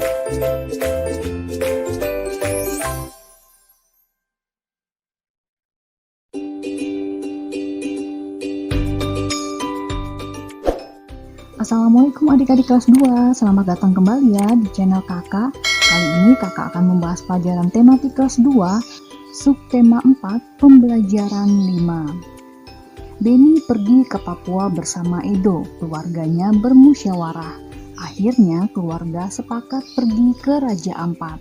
Assalamualaikum adik-adik kelas 2, selamat datang kembali ya di channel kakak. Kali ini kakak akan membahas pelajaran tematik kelas 2, subtema 4, pembelajaran 5. Beni pergi ke Papua bersama Edo, keluarganya bermusyawarah. Akhirnya keluarga sepakat pergi ke Raja Ampat.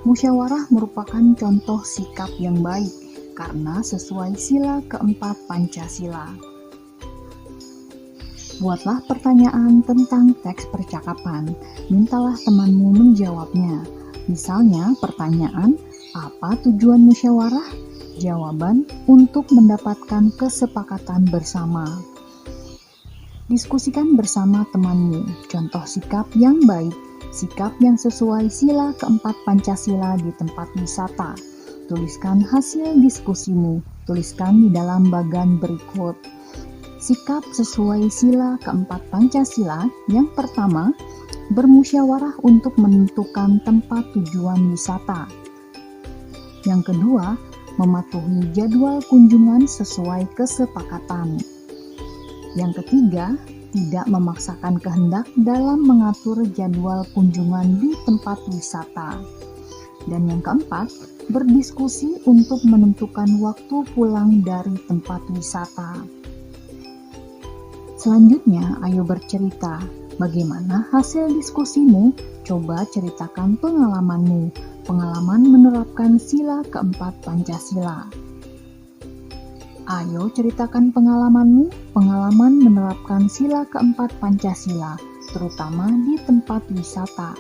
Musyawarah merupakan contoh sikap yang baik, karena sesuai sila keempat Pancasila. Buatlah pertanyaan tentang teks percakapan. Mintalah temanmu menjawabnya. Misalnya pertanyaan, apa tujuan musyawarah? Jawaban, untuk mendapatkan kesepakatan bersama. Diskusikan bersama temanmu. Contoh sikap yang baik. Sikap yang sesuai sila keempat Pancasila di tempat wisata. Tuliskan hasil diskusimu. Tuliskan di dalam bagan berikut. Sikap sesuai sila keempat Pancasila, yang pertama, bermusyawarah untuk menentukan tempat tujuan wisata. Yang kedua, mematuhi jadwal kunjungan sesuai kesepakatan. Yang ketiga, tidak memaksakan kehendak dalam mengatur jadwal kunjungan di tempat wisata. Dan yang keempat, berdiskusi untuk menentukan waktu pulang dari tempat wisata. Selanjutnya, ayo bercerita. Bagaimana hasil diskusimu? Coba ceritakan pengalamanmu. Pengalaman menerapkan sila keempat Pancasila. Ayo ceritakan pengalamanmu. Pengalaman menerapkan sila keempat Pancasila, terutama di tempat wisata.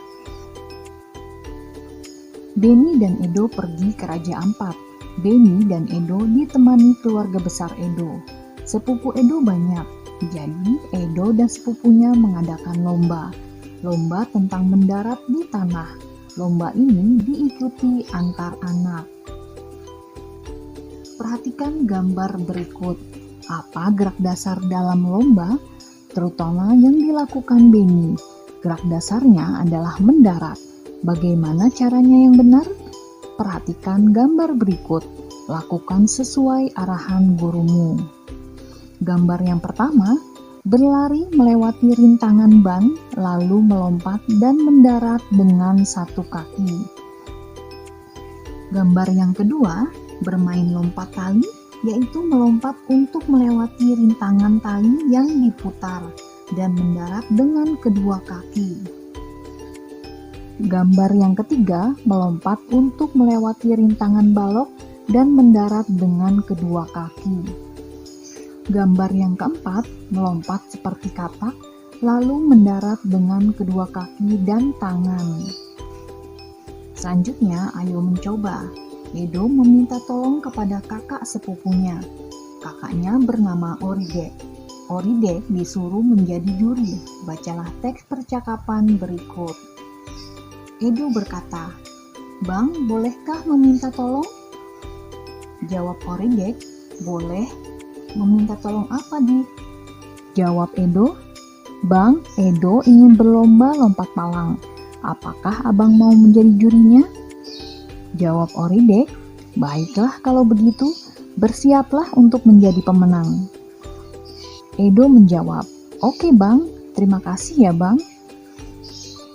Beni dan Edo pergi ke Raja Ampat. Beni dan Edo ditemani keluarga besar Edo. Sepupu Edo banyak. Jadi, Edo dan sepupunya mengadakan lomba. Lomba tentang mendarat di tanah. Lomba ini diikuti antar anak. Perhatikan gambar berikut. Apa gerak dasar dalam lomba? Terutama yang dilakukan Beni. Gerak dasarnya adalah mendarat. Bagaimana caranya yang benar? Perhatikan gambar berikut. Lakukan sesuai arahan gurumu. Gambar yang pertama, berlari melewati rintangan ban, lalu melompat dan mendarat dengan satu kaki. Gambar yang kedua, bermain lompat tali, yaitu melompat untuk melewati rintangan tali yang diputar dan mendarat dengan kedua kaki. Gambar yang ketiga, melompat untuk melewati rintangan balok dan mendarat dengan kedua kaki. Gambar yang keempat, melompat seperti katak, lalu mendarat dengan kedua kaki dan tangan. Selanjutnya, ayo mencoba. Edo meminta tolong kepada kakak sepupunya. Kakaknya bernama Oride. Oride disuruh menjadi juri. Bacalah teks percakapan berikut. Edo berkata, "Bang, bolehkah meminta tolong?" Jawab Oride, "Boleh." "Meminta tolong apa, Dik?" Jawab Edo, "Bang, Edo ingin berlomba lompat palang. Apakah abang mau menjadi jurinya?" Jawab Oride, "Baiklah kalau begitu, bersiaplah untuk menjadi pemenang." Edo menjawab, "Oke bang, terima kasih ya bang."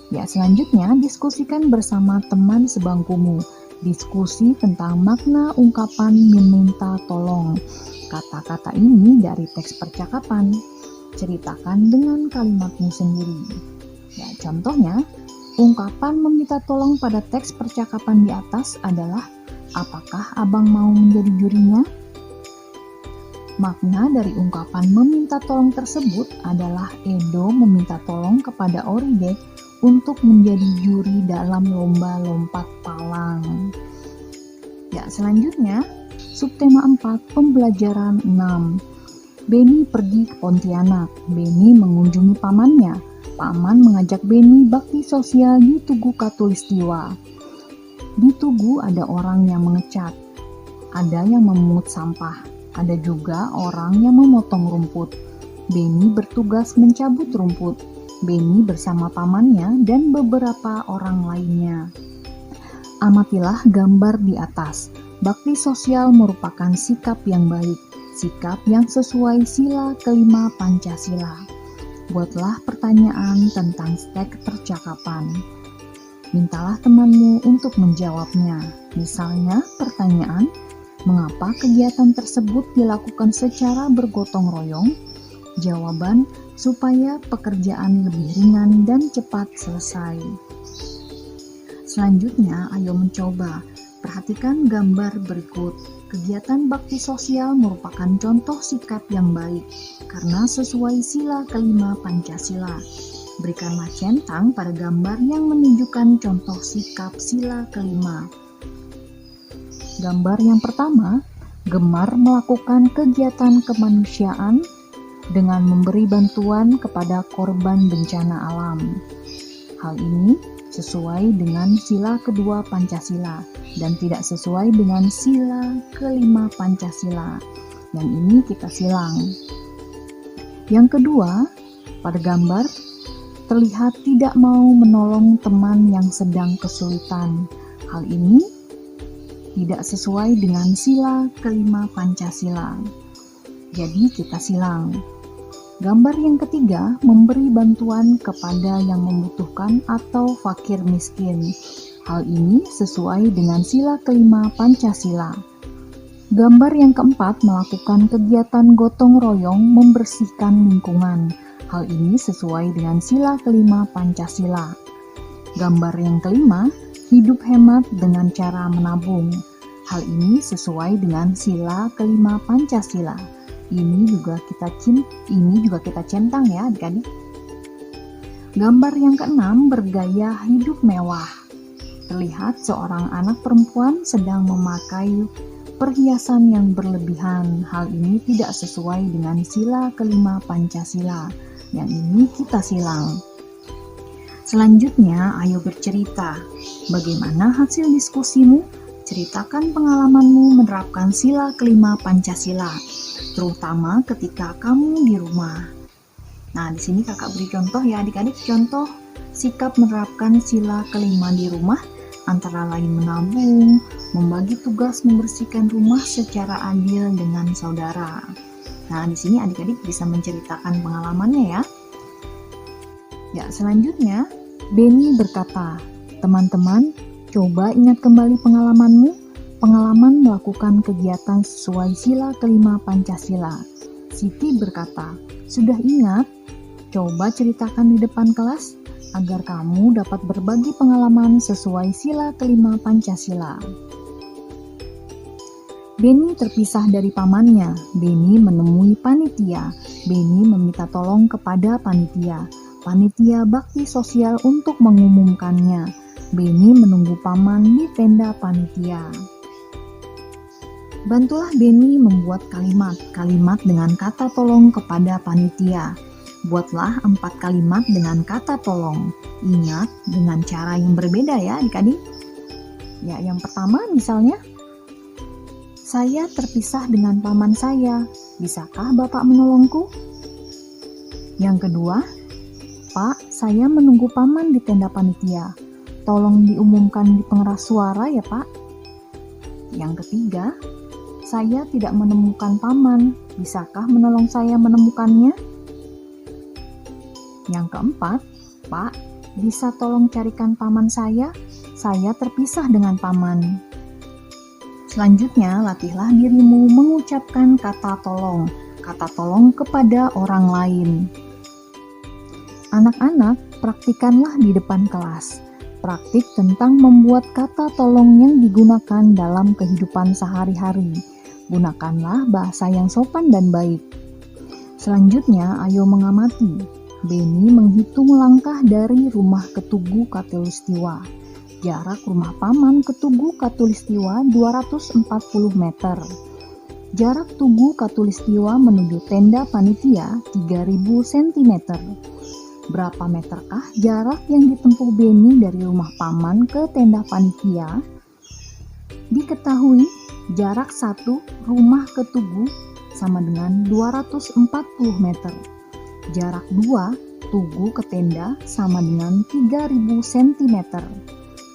Ya, selanjutnya diskusikan bersama teman sebangkumu. Diskusi tentang makna ungkapan meminta tolong. Kata-kata ini dari teks percakapan. Ceritakan dengan kalimatmu sendiri. Ya, contohnya, ungkapan meminta tolong pada teks percakapan di atas adalah, apakah abang mau menjadi jurinya? Makna dari ungkapan meminta tolong tersebut adalah Edo meminta tolong kepada Oride untuk menjadi juri dalam lomba lompat palang. Ya, selanjutnya, subtema 4, pembelajaran 6. Beni pergi ke Pontianak. Beni mengunjungi pamannya. Paman mengajak Beni bakti sosial di Tugu Katulistiwa. Di Tugu ada orang yang mengecat, ada yang memungut sampah, ada juga orang yang memotong rumput. Beni bertugas mencabut rumput. Beni bersama pamannya dan beberapa orang lainnya. Amatilah gambar di atas. Bakti sosial merupakan sikap yang baik, sikap yang sesuai sila kelima Pancasila. Buatlah pertanyaan tentang teks percakapan. Mintalah temanmu untuk menjawabnya. Misalnya pertanyaan, mengapa kegiatan tersebut dilakukan secara bergotong royong? Jawaban, supaya pekerjaan lebih ringan dan cepat selesai. Selanjutnya, ayo mencoba. Perhatikan gambar berikut. Kegiatan bakti sosial merupakan contoh sikap yang baik karena sesuai sila kelima Pancasila. Berikanlah centang pada gambar yang menunjukkan contoh sikap sila kelima. Gambar yang pertama, gemar melakukan kegiatan kemanusiaan dengan memberi bantuan kepada korban bencana alam. Hal ini sesuai dengan sila kedua Pancasila dan tidak sesuai dengan sila kelima Pancasila. Yang ini kita silang. Yang kedua, pada gambar terlihat tidak mau menolong teman yang sedang kesulitan. Hal ini tidak sesuai dengan sila kelima Pancasila. Jadi kita silang. Gambar yang ketiga, memberi bantuan kepada yang membutuhkan atau fakir miskin. Hal ini sesuai dengan sila kelima Pancasila. Gambar yang keempat, melakukan kegiatan gotong royong membersihkan lingkungan. Hal ini sesuai dengan sila kelima Pancasila. Gambar yang kelima, hidup hemat dengan cara menabung. Hal ini sesuai dengan sila kelima Pancasila. Ini juga kita centang ya adik-adik. Gambar yang keenam, bergaya hidup mewah. Terlihat seorang anak perempuan sedang memakai perhiasan yang berlebihan. Hal ini tidak sesuai dengan sila kelima Pancasila. Yang ini kita silang. Selanjutnya, ayo bercerita. Bagaimana hasil diskusimu? Ceritakan pengalamanmu menerapkan sila kelima Pancasila, terutama ketika kamu di rumah. Nah, di sini kakak beri contoh ya adik-adik, contoh sikap menerapkan sila kelima di rumah antara lain menabung, membagi tugas membersihkan rumah secara adil dengan saudara. Nah, di sini adik-adik bisa menceritakan pengalamannya ya. Ya, selanjutnya Beni berkata, teman-teman, coba ingat kembali pengalamanmu, pengalaman melakukan kegiatan sesuai sila kelima Pancasila. Siti berkata, sudah ingat? Coba ceritakan di depan kelas agar kamu dapat berbagi pengalaman sesuai sila kelima Pancasila. Beni terpisah dari pamannya. Beni menemui panitia. Beni meminta tolong kepada panitia. Panitia bakti sosial untuk mengumumkannya. Beni menunggu paman di tenda panitia. Bantulah Beni membuat kalimat dengan kata tolong kepada panitia. Buatlah 4 kalimat dengan kata tolong. Ingat, dengan cara yang berbeda ya adik-adik. Ya, yang pertama misalnya, saya terpisah dengan paman saya. Bisakah Bapak menolongku? Yang kedua, Pak, saya menunggu paman di tenda panitia. Tolong diumumkan di pengeras suara ya Pak. Yang ketiga, saya tidak menemukan paman. Bisakah menolong saya menemukannya? Yang keempat, Pak, bisa tolong carikan paman saya? Saya terpisah dengan paman. Selanjutnya, latihlah dirimu mengucapkan kata tolong kepada orang lain. Anak-anak, praktikanlah di depan kelas. Praktik tentang membuat kata tolong yang digunakan dalam kehidupan sehari-hari. Gunakanlah bahasa yang sopan dan baik. Selanjutnya, ayo mengamati. Beni menghitung langkah dari rumah ke Tugu Katulistiwa. Jarak rumah paman ke Tugu Katulistiwa 240 meter. Jarak Tugu Katulistiwa menuju tenda panitia 3000 cm. Berapa meterkah jarak yang ditempuh Beni dari rumah paman ke tenda panitia? Diketahui jarak 1 rumah ke Tugu sama dengan 240 meter. Jarak 2 tugu ke tenda sama dengan 3000 cm.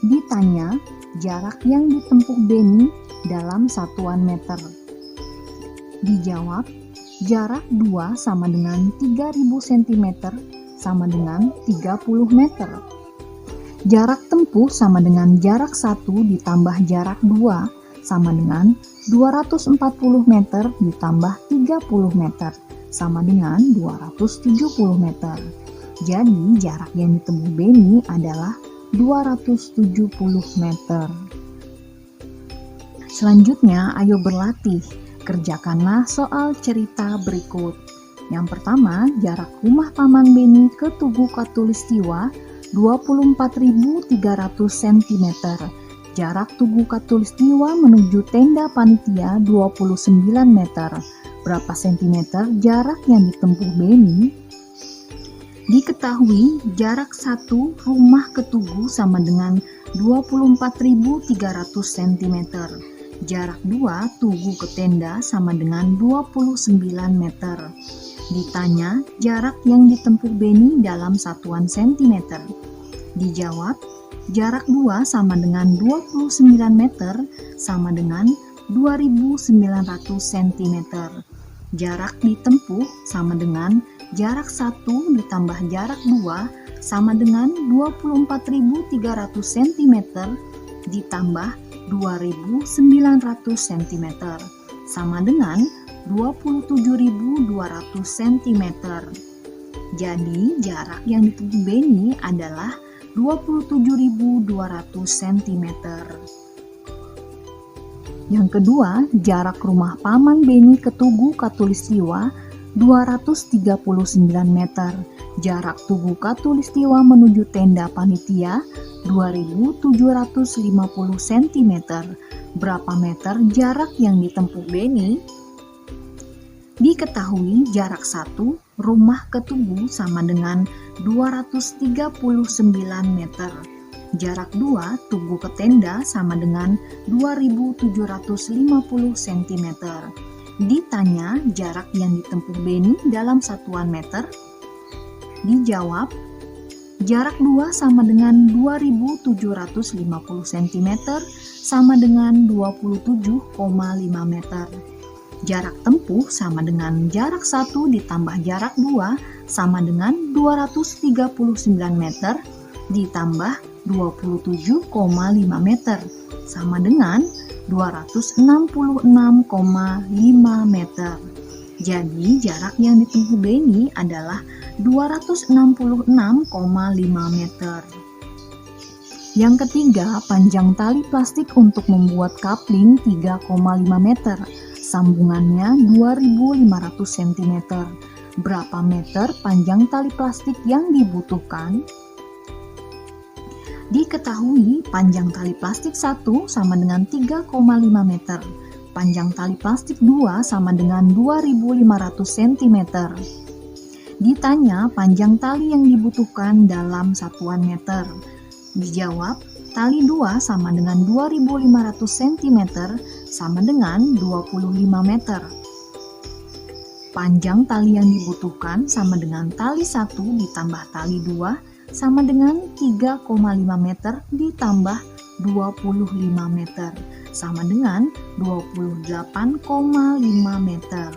Ditanya jarak yang ditempuh Beni dalam satuan meter. Dijawab, jarak 2 sama dengan 3000 cm sama dengan 30 meter. Jarak tempuh sama dengan jarak 1 ditambah jarak 2 sama dengan 240 meter ditambah 30 meter sama dengan 270 meter. Jadi jarak yang ditempuh Beni adalah 270 meter. Selanjutnya, ayo berlatih. Kerjakanlah soal cerita berikut. Yang pertama, jarak rumah Paman Beni ke Tugu Katulistiwa 24.300 cm. Jarak Tugu Katulistiwa menuju tenda panitia 29 meter. Berapa sentimeter jarak yang ditempuh Beni? Diketahui jarak 1 rumah ke Tugu sama dengan 24.300 cm. Jarak 2 Tugu ke tenda sama dengan 29 meter. Ditanya jarak yang ditempuh Beni dalam satuan sentimeter. Dijawab, jarak 2 sama dengan 29 meter sama dengan 2.900 cm. Jarak ditempuh sama dengan jarak 1 ditambah jarak 2 sama dengan 24.300 cm ditambah 2.900 cm sama dengan 27.200 cm. Jadi jarak yang ditempuh Beni adalah 27.200 cm. Yang kedua, jarak rumah Paman Beni ke Tugu Katulistiwa 239 meter. Jarak Tugu Katulistiwa menuju tenda panitia 2.750 cm. Berapa meter jarak yang ditempuh Beni? Diketahui jarak 1 rumah ke Tugu sama dengan 239 meter. Jarak 2 Tugu ke tenda sama dengan 2.750 cm. Ditanya jarak yang ditempuh Beni dalam satuan meter. Dijawab, jarak 2 sama dengan 2.750 cm sama dengan 27,5 meter. Jarak tempuh sama dengan jarak 1 ditambah jarak 2 sama dengan 239 meter ditambah 27,5 meter sama dengan 266,5 meter. Jadi jarak yang ditempuh Beni adalah 266,5 meter. Yang ketiga, panjang tali plastik untuk membuat kapling 3,5 meter. Sambungannya 2.500 cm. Berapa meter panjang tali plastik yang dibutuhkan? Diketahui panjang tali plastik 1 sama dengan 3,5 meter. Panjang tali plastik 2 sama dengan 2.500 cm. Ditanya panjang tali yang dibutuhkan dalam satuan meter. Dijawab, tali 2 sama dengan 2.500 cm sama dengan 25 meter. Panjang tali yang dibutuhkan sama dengan tali 1 ditambah tali 2 sama dengan 3,5 meter ditambah 25 meter sama dengan 28,5 meter.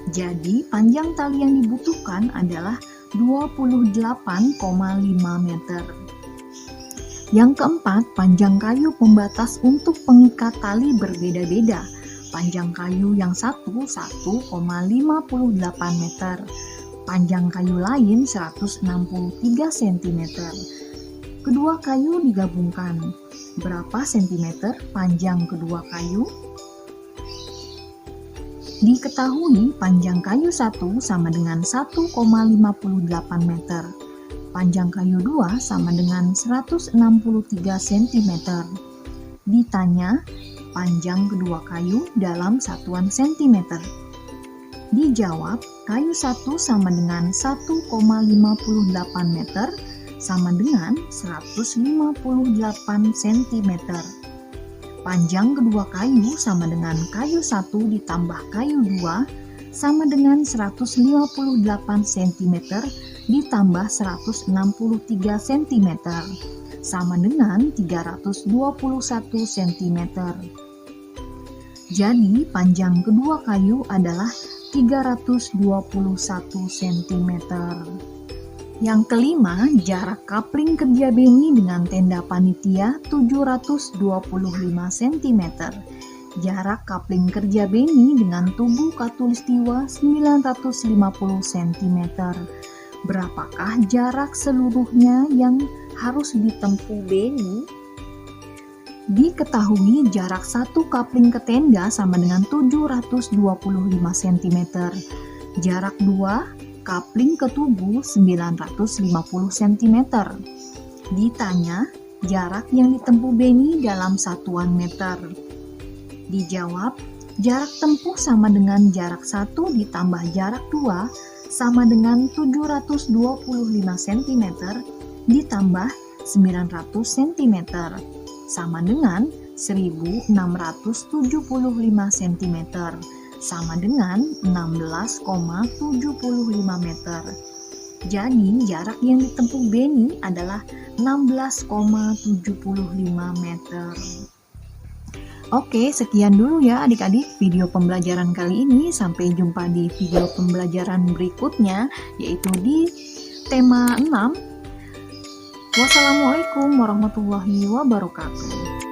Jadi panjang tali yang dibutuhkan adalah 28,5 meter. Yang keempat, panjang kayu pembatas untuk pengikat tali berbeda-beda. Panjang kayu yang satu 1,58 meter. Panjang kayu lain 163 cm. Kedua kayu digabungkan. Berapa sentimeter panjang kedua kayu? Diketahui panjang kayu 1 sama dengan 1,58 meter. Panjang kayu 2 sama dengan 163 cm. Ditanya panjang kedua kayu dalam satuan sentimeter. Dijawab, kayu 1 sama dengan 1,58 meter sama dengan 158 cm. Panjang kedua kayu sama dengan kayu 1 ditambah kayu 2 sama dengan 158 cm ditambah 163 cm, sama dengan 321 cm. Jadi, panjang kedua kayu adalah 321 cm. Yang kelima, jarak kapling kerja Beni dengan tenda panitia 725 cm. Jarak kapling kerja Beni dengan tubuh Katulistiwa 950 cm. Berapakah jarak seluruhnya yang harus ditempuh Beni? Diketahui jarak satu kapling ke tenda sama dengan 725 cm. Jarak dua kapling ke tubuh 950 cm. Ditanya jarak yang ditempuh Beni dalam satuan meter. Dijawab, jarak tempuh sama dengan jarak 1 ditambah jarak 2 sama dengan 725 cm ditambah 900 cm sama dengan 1675 cm sama dengan 16,75 meter. Jadi jarak yang ditempuh Beni adalah 16,75 meter. Oke, sekian dulu ya adik-adik video pembelajaran kali ini. Sampai jumpa di video pembelajaran berikutnya, yaitu di tema 6. Wassalamualaikum warahmatullahi wabarakatuh.